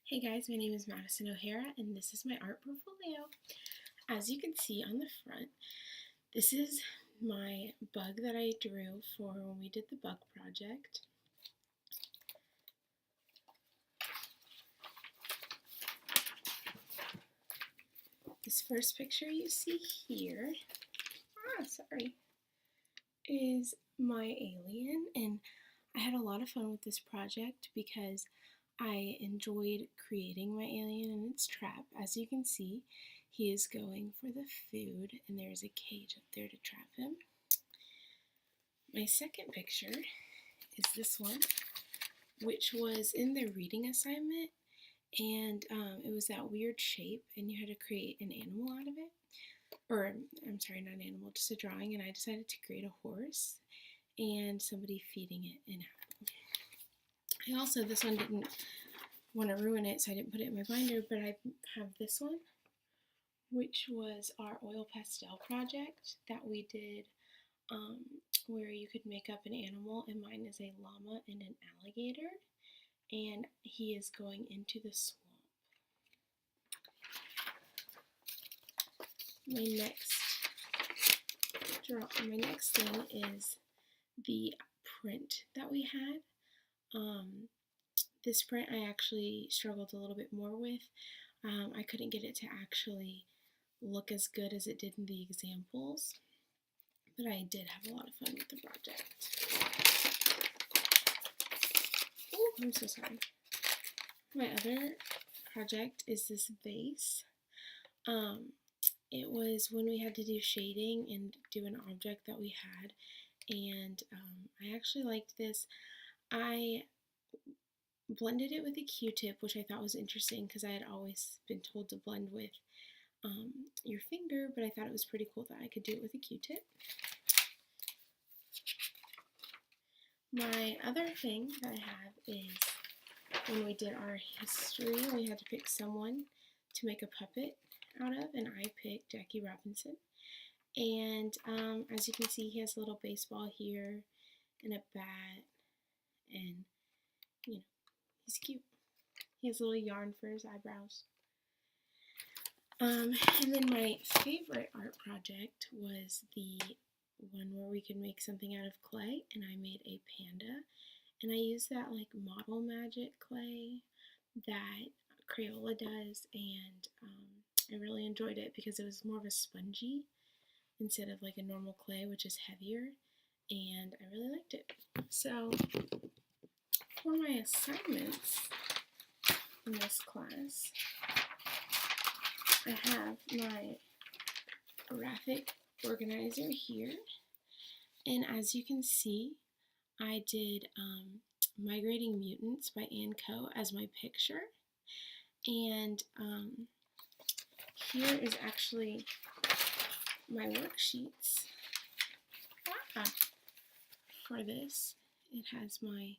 Hey guys, my name is Madison O'Hara and this is my art portfolio. As you can see on the front, this is my bug that I drew for when we did the bug project. This first picture you see here, is my alien, and I had a lot of fun with this project because I enjoyed creating my alien in its trap. As you can see, he is going for the food and there's a cage up there to trap him. My second picture is this one, which was in the reading assignment, and it was that weird shape and you had to create an animal out of it. Or, I'm sorry, not an animal, just a drawing, and I decided to create a horse and somebody feeding it an apple. I also, this one didn't want to ruin it, so I didn't put it in my binder, but I have this one, which was our oil pastel project that we did, where you could make up an animal, and mine is a llama and an alligator, and he is going into the swamp. My next thing is the print that we had. This print I actually struggled a little bit more with. I couldn't get it to actually look as good as it did in the examples, but I did have a lot of fun with the project. Oh, I'm so sorry. My other project is this vase. It was when we had to do shading and do an object that we had, and I actually liked this. I blended it with a Q-tip, which I thought was interesting because I had always been told to blend with your finger, but I thought it was pretty cool that I could do it with a Q-tip. My other thing that I have is when we did our history, we had to pick someone to make a puppet out of, and I picked Jackie Robinson. And as you can see, he has a little baseball here and a bat, and you know, he's cute. He has a little yarn for his eyebrows. And then my favorite art project was the one where we could make something out of clay, and I made a panda, and I used that like Model Magic clay that Crayola does, and I really enjoyed it because it was more of a spongy instead of like a normal clay, which is heavier, and I really liked it. So for my assignments in this class, I have my graphic organizer here, and as you can see, I did Migrating Mutants by Ann Coe as my picture, and here is actually my worksheets for this. It has my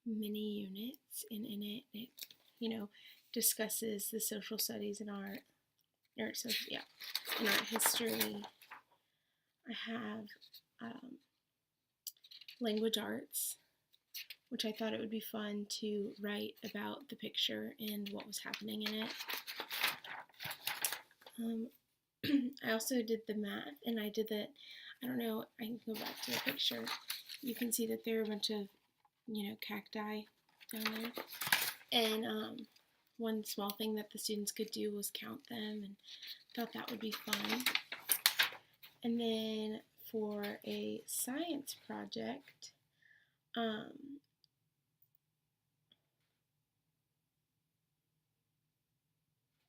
mini units, and in it, discusses the social studies and art, and art history. I have language arts, which I thought it would be fun to write about the picture and what was happening in it. I also did the math, and I did that. I don't know, I can go back to the picture. You can see that there are a bunch of, cacti down there. And one small thing that the students could do was count them, and thought that would be fun. And then for a science project,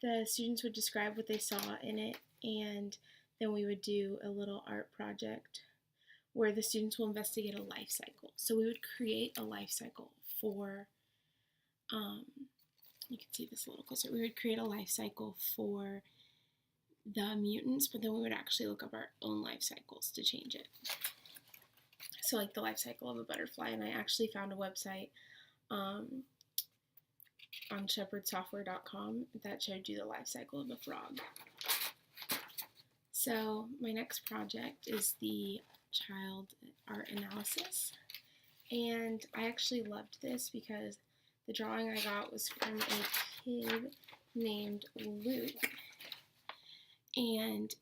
the students would describe what they saw in it, and then we would do a little art project where the students will investigate a life cycle. So we would create a life cycle for, you can see this a little closer, we would create a life cycle for the mutants, but then we would actually look up our own life cycles to change it. So like the life cycle of a butterfly, and I actually found a website on shepherdsoftware.com that showed you the life cycle of a frog. So my next project is the child art analysis, and I actually loved this because the drawing I got was from a kid named Luke. And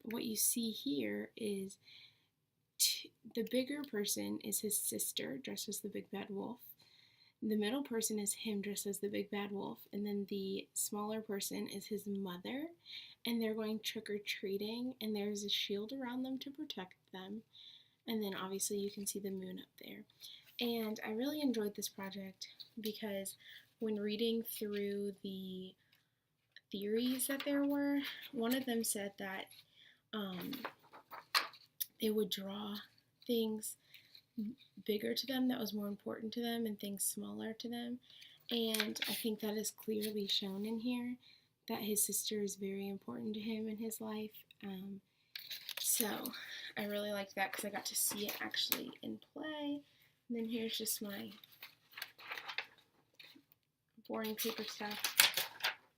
what you see here is the bigger person is his sister dressed as the big bad wolf. The middle person is him dressed as the big bad wolf, and then the smaller person is his mother, and they're going trick-or-treating, and there's a shield around them to protect them, and then obviously you can see the moon up there. And I really enjoyed this project because when reading through the theories that there were, one of them said that they would draw things bigger to them that was more important to them and things smaller to them. And I think that is clearly shown in here, that his sister is very important to him in his life. So I really liked that because I got to see it actually in play. And then here's just my boring paper stuff.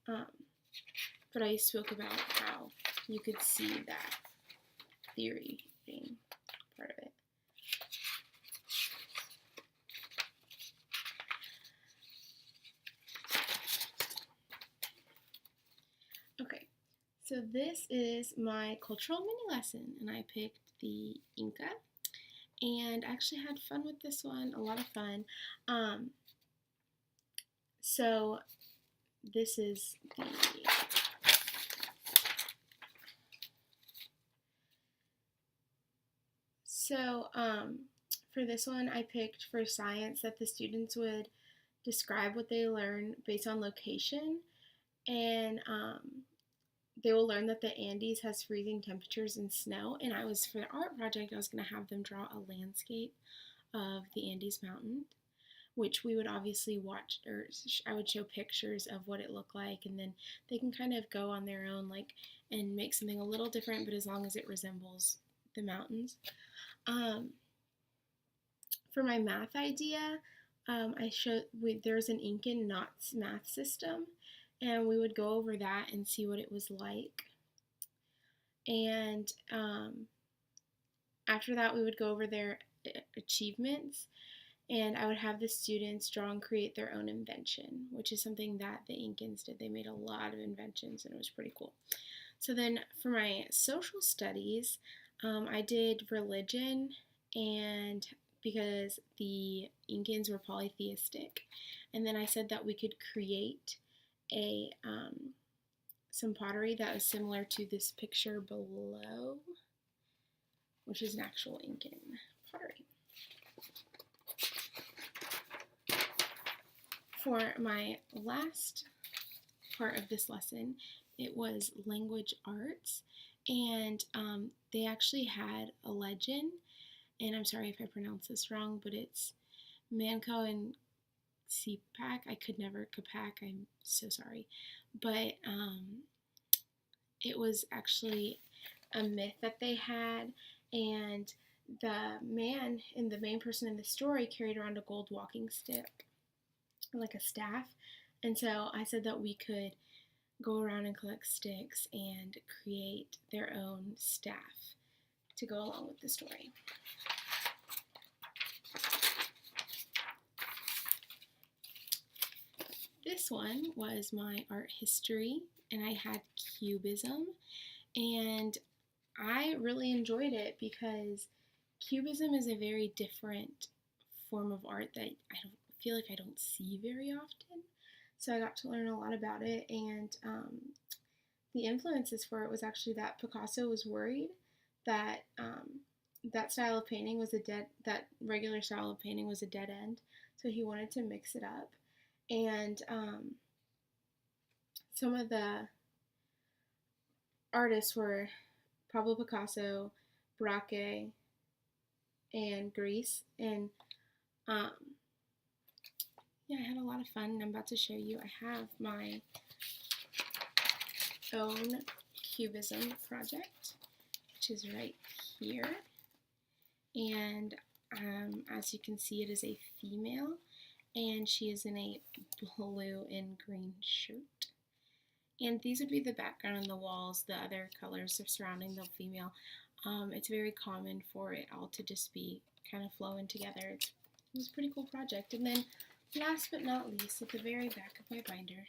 But I spoke about how you could see that theory being part of it. Okay, so this is my cultural mini lesson, and I picked the Inca, and actually had fun with this one, a lot of fun. So this is the for this one I picked for science that the students would describe what they learn based on location, and they will learn that the Andes has freezing temperatures and snow. And for the art project, I was going to have them draw a landscape of the Andes mountain, which we would obviously watch, or I would show pictures of what it looked like, and then they can kind of go on their own, and make something a little different, but as long as it resembles the mountains. For my math idea, there's an Incan knots math system, and we would go over that and see what it was like. And after that, we would go over their achievements, and I would have the students draw and create their own invention, which is something that the Incans did. They made a lot of inventions, and it was pretty cool. So then for my social studies, I did religion, and because the Incans were polytheistic, and then I said that we could create some pottery that was similar to this picture below, which is an actual Incan pottery. For my last part of this lesson, it was language arts, and they actually had a legend, and I'm sorry if I pronounce this wrong, but it's Manco and Capac. I could never, Capac, I'm so sorry. But it was actually a myth that they had, and the man and the main person in the story carried around a gold walking stick, like a staff. And so I said that we could go around and collect sticks and create their own staff to go along with the story. This one was my art history, and I had Cubism, and I really enjoyed it because Cubism is a very different form of art that I don't see very often. So I got to learn a lot about it, and the influences for it was actually that Picasso was worried that that style of painting was that regular style of painting was a dead end, so he wanted to mix it up. And some of the artists were Pablo Picasso, Braque, and Grease. And yeah, I had a lot of fun, and I'm about to show you. I have my own Cubism project, which is right here. And as you can see, it is a female, and she is in a blue and green shirt. And these would be the background on the walls. The other colors are surrounding the female. It's very common for it all to just be kind of flowing together. It was a pretty cool project. And then Last but not least, at the very back of my binder,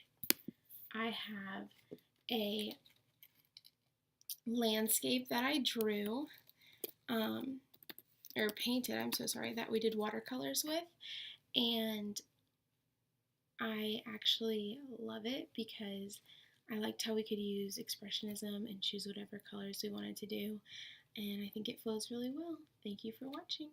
I have a landscape that I drew, or painted, I'm so sorry, that we did watercolors with. And I actually love it because I liked how we could use expressionism and choose whatever colors we wanted to do. And I think it flows really well. Thank you for watching.